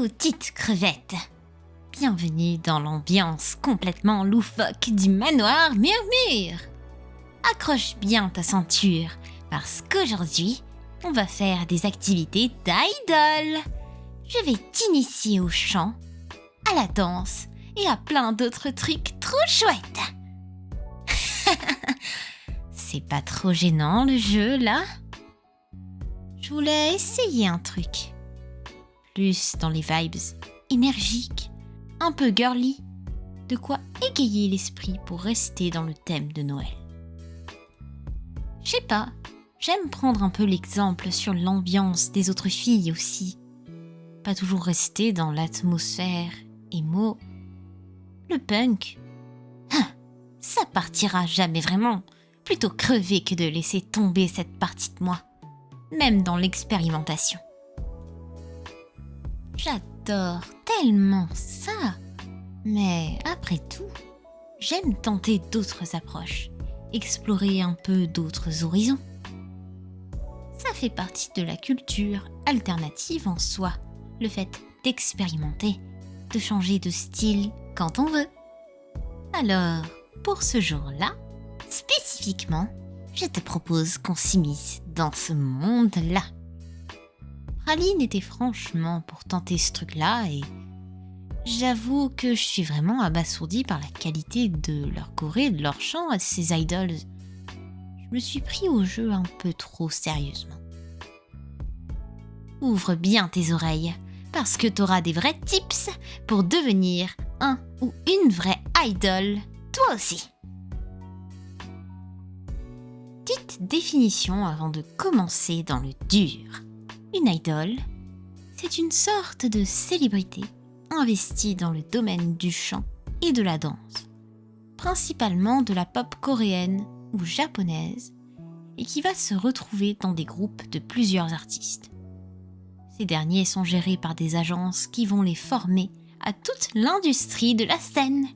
Petite crevette, bienvenue dans l'ambiance complètement loufoque du manoir Murmure. Accroche bien ta ceinture, parce qu'aujourd'hui, on va faire des activités d'idol. Je vais t'initier au chant, à la danse et à plein d'autres trucs trop chouettes. C'est pas trop gênant le jeu là? Je voulais essayer un truc. Plus dans les vibes énergiques, un peu girly, de quoi égayer l'esprit pour rester dans le thème de Noël. Je sais pas, j'aime prendre un peu l'exemple sur l'ambiance des autres filles aussi. Pas toujours rester dans l'atmosphère émo. Le punk, ça partira jamais vraiment. Plutôt crever que de laisser tomber cette partie de moi, même dans l'expérimentation. J'adore tellement ça, mais après tout, j'aime tenter d'autres approches, explorer un peu d'autres horizons. Ça fait partie de la culture alternative en soi, le fait d'expérimenter, de changer de style quand on veut. Alors, pour ce jour-là, spécifiquement, je te propose qu'on s'immisce dans ce monde-là. Praline était franchement pour tenter ce truc-là et j'avoue que je suis vraiment abasourdie par la qualité de leur choré, de leur chant à ces idols. Je me suis pris au jeu un peu trop sérieusement. Ouvre bien tes oreilles, parce que t'auras des vrais tips pour devenir un ou une vraie idol, toi aussi. Petite définition avant de commencer dans le dur. Une idol, c'est une sorte de célébrité investie dans le domaine du chant et de la danse, principalement de la pop coréenne ou japonaise, et qui va se retrouver dans des groupes de plusieurs artistes. Ces derniers sont gérés par des agences qui vont les former à toute l'industrie de la scène.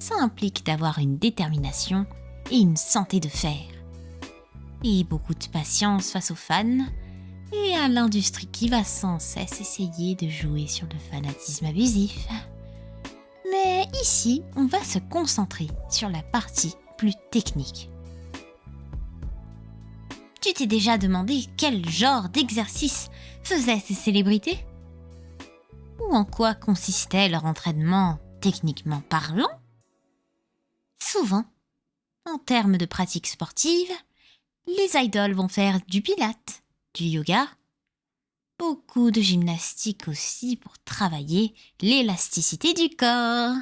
Ça implique d'avoir une détermination et une santé de fer. Et beaucoup de patience face aux fans et à l'industrie qui va sans cesse essayer de jouer sur le fanatisme abusif. Mais ici, on va se concentrer sur la partie plus technique. Tu t'es déjà demandé quel genre d'exercice faisaient ces célébrités? Ou en quoi consistait leur entraînement techniquement parlant? Souvent, en termes de pratiques sportives, les idoles vont faire du pilates, du yoga, beaucoup de gymnastique aussi pour travailler l'élasticité du corps.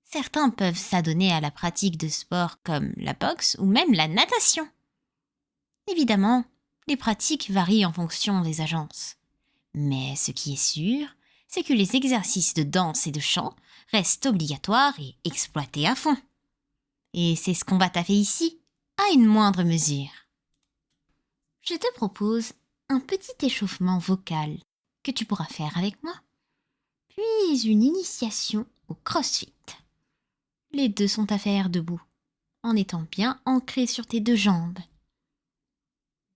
Certains peuvent s'adonner à la pratique de sports comme la boxe ou même la natation. Évidemment, les pratiques varient en fonction des agences. Mais ce qui est sûr, c'est que les exercices de danse et de chant restent obligatoires et exploités à fond. Et c'est ce qu'on va taffer ici, à une moindre mesure. Je te propose un petit échauffement vocal que tu pourras faire avec moi, puis une initiation au crossfit. Les deux sont à faire debout, en étant bien ancrés sur tes deux jambes.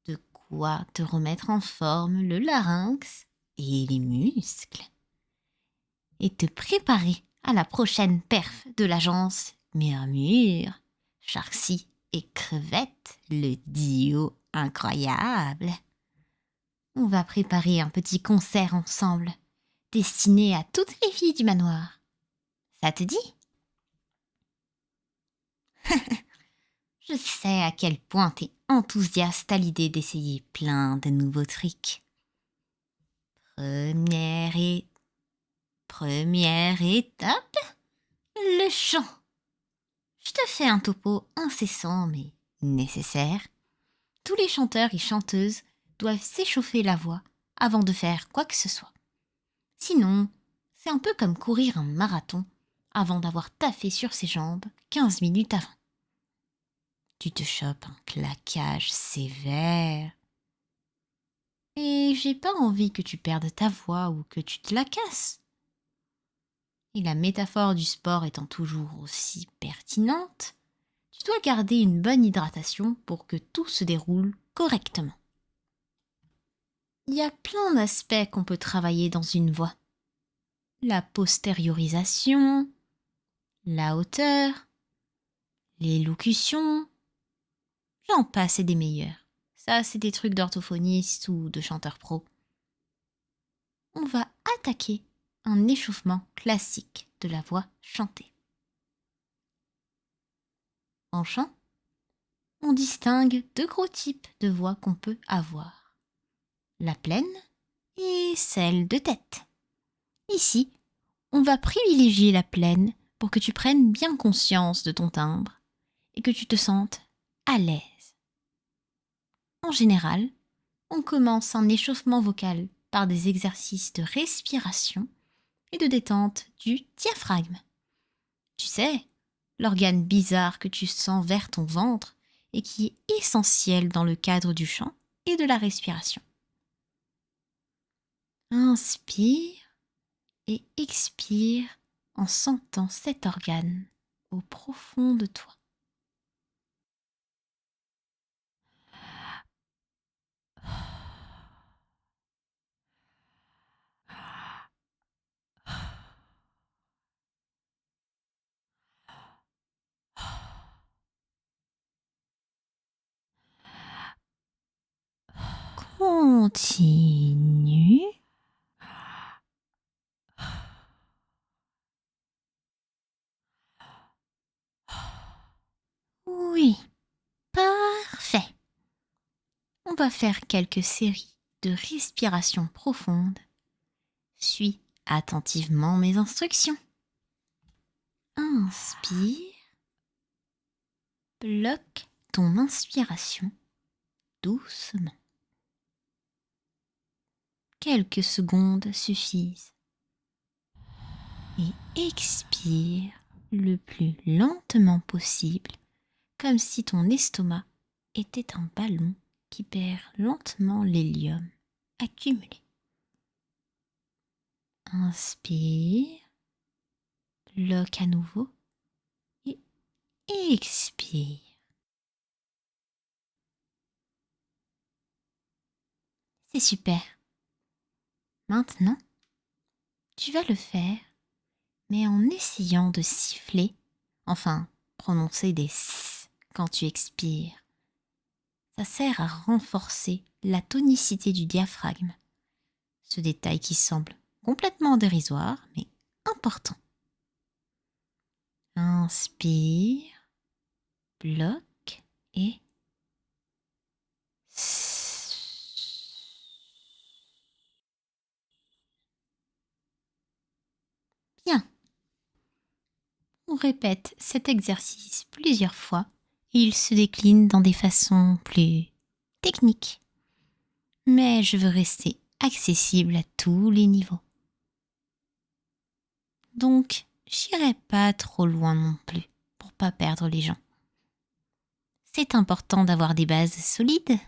De quoi te remettre en forme le larynx et les muscles. Et te préparer à la prochaine perf de l'agence Murmure, Sharksy et Crevette, le duo incroyable. On va préparer un petit concert ensemble, destiné à toutes les filles du manoir. Ça te dit? Je sais à quel point t'es enthousiaste à l'idée d'essayer plein de nouveaux trucs. Première étape, le chant. Je te fais un topo incessant mais nécessaire. Tous les chanteurs et chanteuses doivent s'échauffer la voix avant de faire quoi que ce soit. Sinon, c'est un peu comme courir un marathon avant d'avoir taffé sur ses jambes 15 minutes avant. Tu te chopes un claquage sévère. Et j'ai pas envie que tu perdes ta voix ou que tu te la casses. Et la métaphore du sport étant toujours aussi pertinente, tu dois garder une bonne hydratation pour que tout se déroule correctement. Il y a plein d'aspects qu'on peut travailler dans une voix. la postériorisation, la hauteur, l'élocution, j'en passe et des meilleurs. Ça, c'est des trucs d'orthophoniste ou de chanteur pro. On va attaquer un échauffement classique de la voix chantée. En chant, on distingue deux gros types de voix qu'on peut avoir. La pleine et celle de tête. Ici, on va privilégier la pleine pour que tu prennes bien conscience de ton timbre et que tu te sentes à l'aise. En général, on commence un échauffement vocal par des exercices de respiration et de détente du diaphragme. Tu sais, l'organe bizarre que tu sens vers ton ventre et qui est essentiel dans le cadre du chant et de la respiration. Inspire et expire en sentant cet organe au profond de toi. Continue. Oui, parfait. On va faire quelques séries de respiration profonde. Suis attentivement mes instructions. Inspire. Bloque ton inspiration doucement. Quelques secondes suffisent. Et expire le plus lentement possible, comme si ton estomac était un ballon qui perd lentement l'hélium accumulé. Inspire, bloque à nouveau et expire. C'est super. Maintenant, tu vas le faire, mais en essayant de siffler, enfin prononcer des S quand tu expires. Ça sert à renforcer la tonicité du diaphragme. Ce détail qui semble complètement dérisoire, mais important. Inspire, bloque et bien. On répète cet exercice plusieurs fois et il se décline dans des façons plus techniques. Mais je veux rester accessible à tous les niveaux. Donc, j'irai pas trop loin non plus pour pas perdre les gens. C'est important d'avoir des bases solides.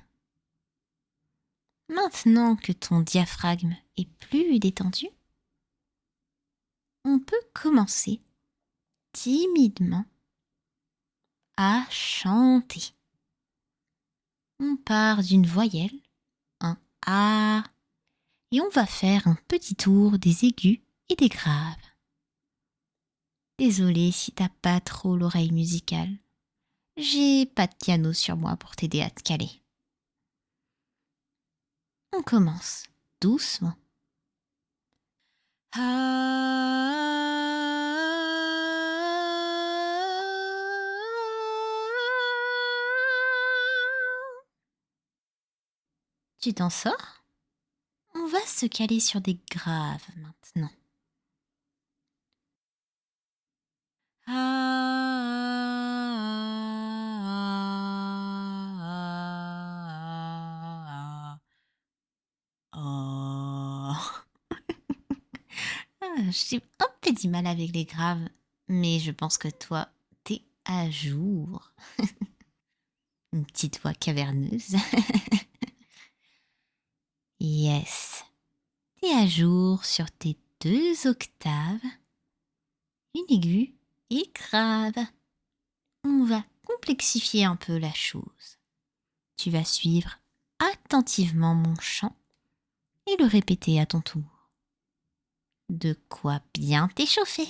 Maintenant que ton diaphragme est plus détendu, on peut commencer timidement à chanter. On part d'une voyelle, un A, et on va faire un petit tour des aigus et des graves. Désolée si t'as pas trop l'oreille musicale. J'ai pas de piano sur moi pour t'aider à te caler. On commence doucement. Tu t'en sors? On va se caler sur des graves maintenant. J'ai un peu du mal avec les graves, mais je pense que toi, t'es à jour. Une petite voix caverneuse. Yes. T'es à jour sur tes 2 octaves, une aiguë et grave. On va complexifier un peu la chose. Tu vas suivre attentivement mon chant et le répéter à ton tour. de quoi bien t'échauffer.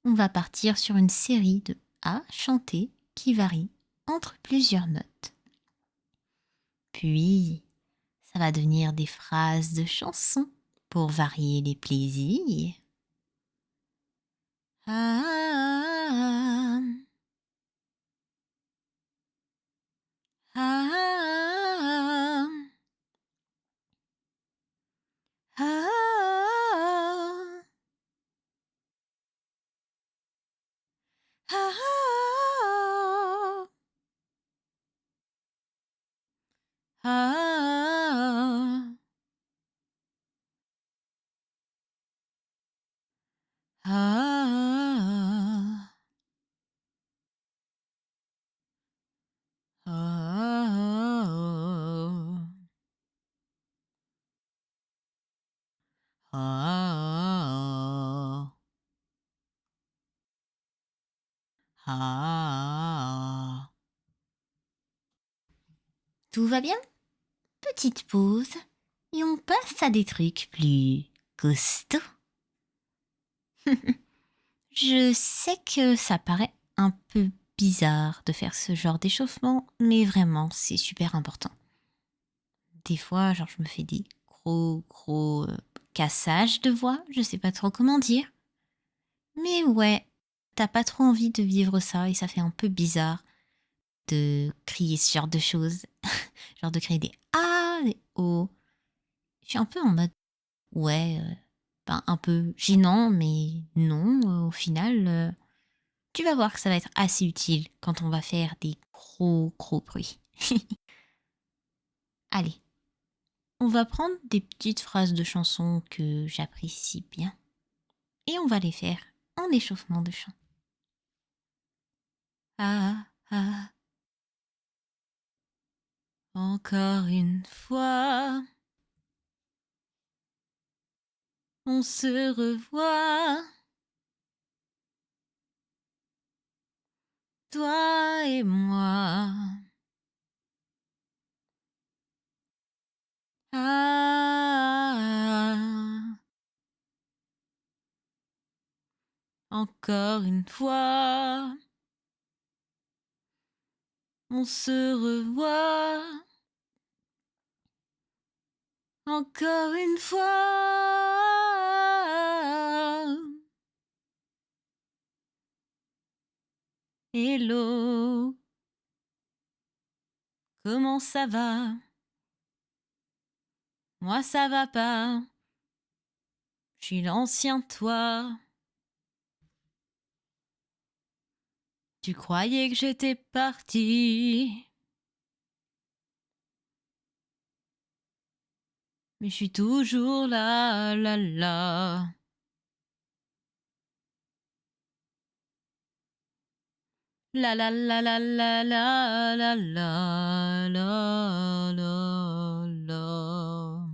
On va partir sur une série de A chantés qui varient entre plusieurs notes. Puis, ça va devenir des phrases de chansons pour varier les plaisirs. Ah, ah, ah, ah, ah, ah, ah, ah, ah. Tout va bien? Petite pause et on passe à des trucs plus costauds. Je sais que ça paraît un peu bizarre de faire ce genre d'échauffement, mais vraiment, c'est super important. Des fois, genre, je me fais des gros cassages de voix, je sais pas trop comment dire. Mais ouais, t'as pas trop envie de vivre ça et ça fait un peu bizarre de crier ce genre de choses. Genre de crier des A, des O. Je suis un peu en mode, ouais, ben, un peu gênant, mais non, au final, tu vas voir que ça va être assez utile quand on va faire des gros bruits. Allez, on va prendre des petites phrases de chansons que j'apprécie bien et on va les faire en échauffement de chant. Ah, ah, encore une fois, on se revoit, toi et moi. Ah, encore une fois, on se revoit, encore une fois. Hello, comment ça va? Moi ça va pas, je suis l'ancien toi. Tu croyais que j'étais parti, mais je suis toujours là, là, là. La la la la la la la la la la la.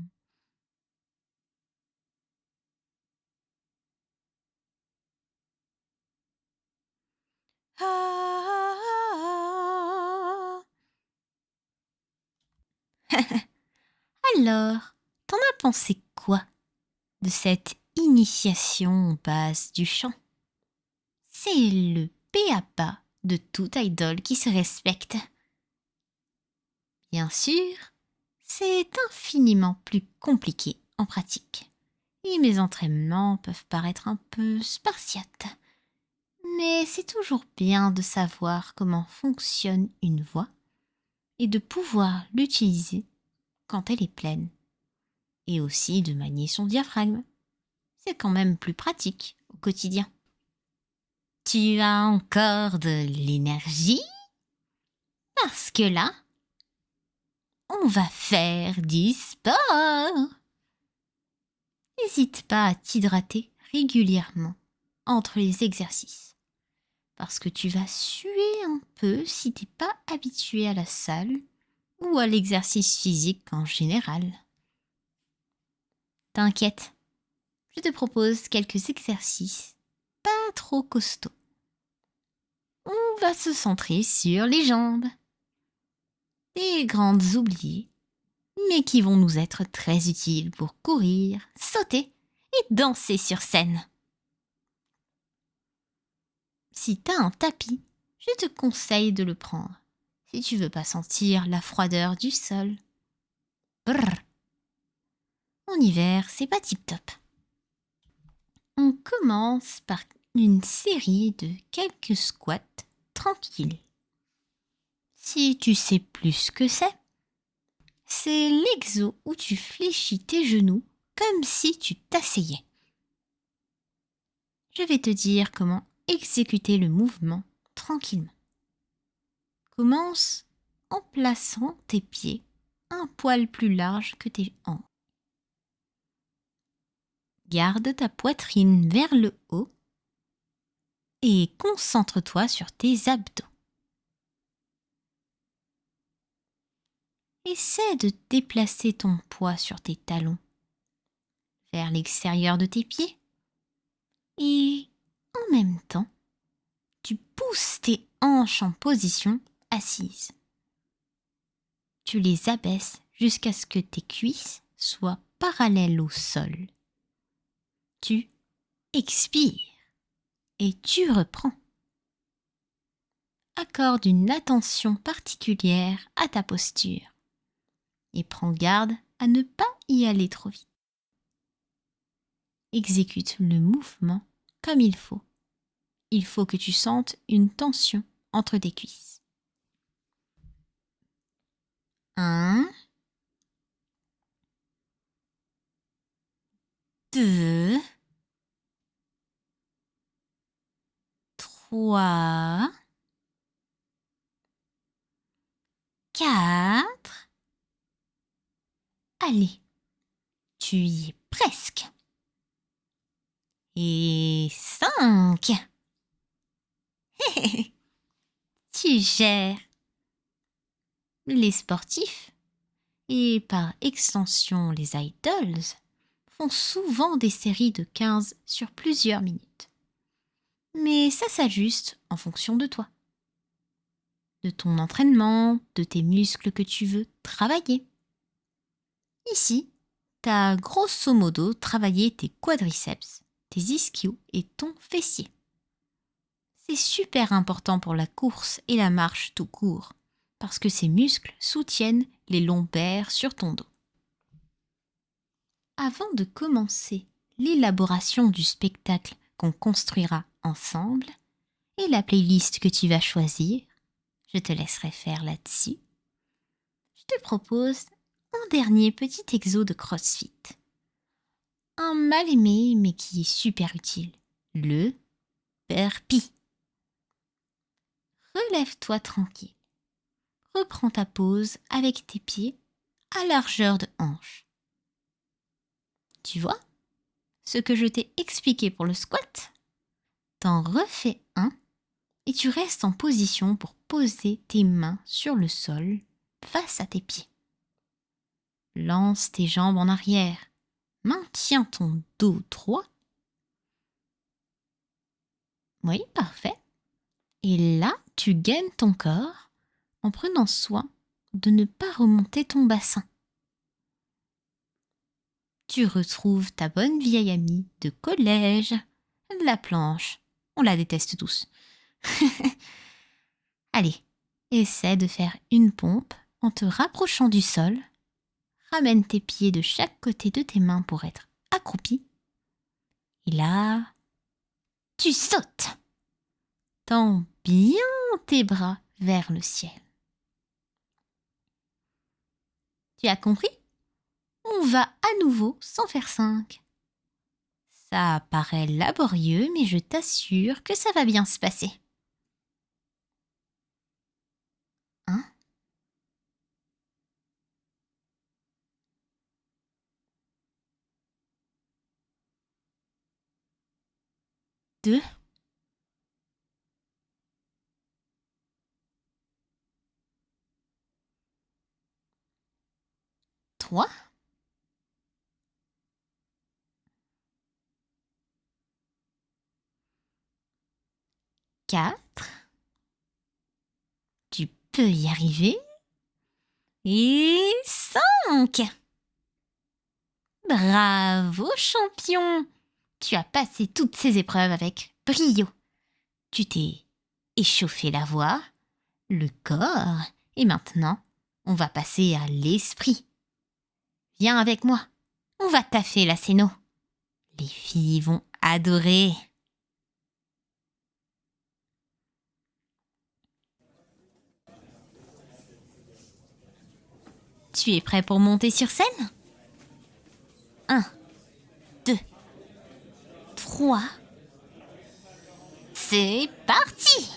Ah. Alors, t'en as pensé quoi de cette initiation aux bases du chant? C'est le b.a.-ba de toute idole qui se respecte. Bien sûr, c'est infiniment plus compliqué en pratique. Et mes entraînements peuvent paraître un peu spartiates. Mais c'est toujours bien de savoir comment fonctionne une voix et de pouvoir l'utiliser quand elle est pleine. Et aussi de manier son diaphragme. C'est quand même plus pratique au quotidien. Tu as encore de l'énergie? Parce que là, on va faire du sport. N'hésite pas à t'hydrater régulièrement entre les exercices. Parce que tu vas suer un peu si t'es pas habitué à la salle ou à l'exercice physique en général. T'inquiète, je te propose quelques exercices pas trop costauds. On va se centrer sur les jambes. Des grandes oubliées, mais qui vont nous être très utiles pour courir, sauter et danser sur scène. Si t'as un tapis, je te conseille de le prendre si tu veux pas sentir la froideur du sol. Brrr. En hiver, c'est pas tip-top. On commence par une série de quelques squats tranquilles. Si tu sais plus ce que c'est l'exo où tu fléchis tes genoux comme si tu t'asseyais. Je vais te dire comment exécuter le mouvement tranquillement. Commence en plaçant tes pieds un poil plus large que tes hanches. Garde ta poitrine vers le haut et concentre-toi sur tes abdos. Essaie de déplacer ton poids sur tes talons vers l'extérieur de tes pieds et en même temps, tu pousses tes hanches en position assise. Tu les abaisses jusqu'à ce que tes cuisses soient parallèles au sol. Tu expires et tu reprends. Accorde une attention particulière à ta posture et prends garde à ne pas y aller trop vite. Exécute le mouvement comme il faut. Il faut que tu sentes une tension entre tes cuisses. 1, 2, 3, 4. Allez, tu y es presque. Et 5. Tu gères. Les sportifs, et par extension les idols, font souvent des séries de 15 sur plusieurs minutes. Mais ça s'ajuste en fonction de toi, de ton entraînement, de tes muscles que tu veux travailler. Ici, t'as grosso modo travaillé tes quadriceps, tes ischios et ton fessier. C'est super important pour la course et la marche tout court, parce que ces muscles soutiennent les lombaires sur ton dos. Avant de commencer l'élaboration du spectacle qu'on construira ensemble et la playlist que tu vas choisir, je te laisserai faire là-dessus. Je te propose un dernier petit exo de CrossFit. Un mal aimé mais qui est super utile, le burpee. Relève-toi tranquille. Reprends ta pose avec tes pieds à largeur de hanche. Tu vois ce que je t'ai expliqué pour le squat? T'en refais un et tu restes en position pour poser tes mains sur le sol face à tes pieds. Lance tes jambes en arrière. Maintiens ton dos droit. Oui, parfait. Et là, tu gaines ton corps en prenant soin de ne pas remonter ton bassin. Tu retrouves ta bonne vieille amie de collège, la planche. On la déteste tous. Allez, essaie de faire une pompe en te rapprochant du sol. Ramène tes pieds de chaque côté de tes mains pour être accroupi. Et là, tu sautes. Tends bien tes bras vers le ciel. Tu as compris? On va à nouveau s'en faire 5. Ça paraît laborieux, mais je t'assure que ça va bien se passer. 1, 2, 3, 4. Tu peux y arriver. Et 5. Bravo, champion! Tu as passé toutes ces épreuves avec brio. Tu t'es échauffé la voix, le corps, et maintenant, on va passer à l'esprit. Viens avec moi, on va taffer la scéno. Les filles vont adorer. Tu es prêt pour monter sur scène? 1, 2, 3. C'est parti!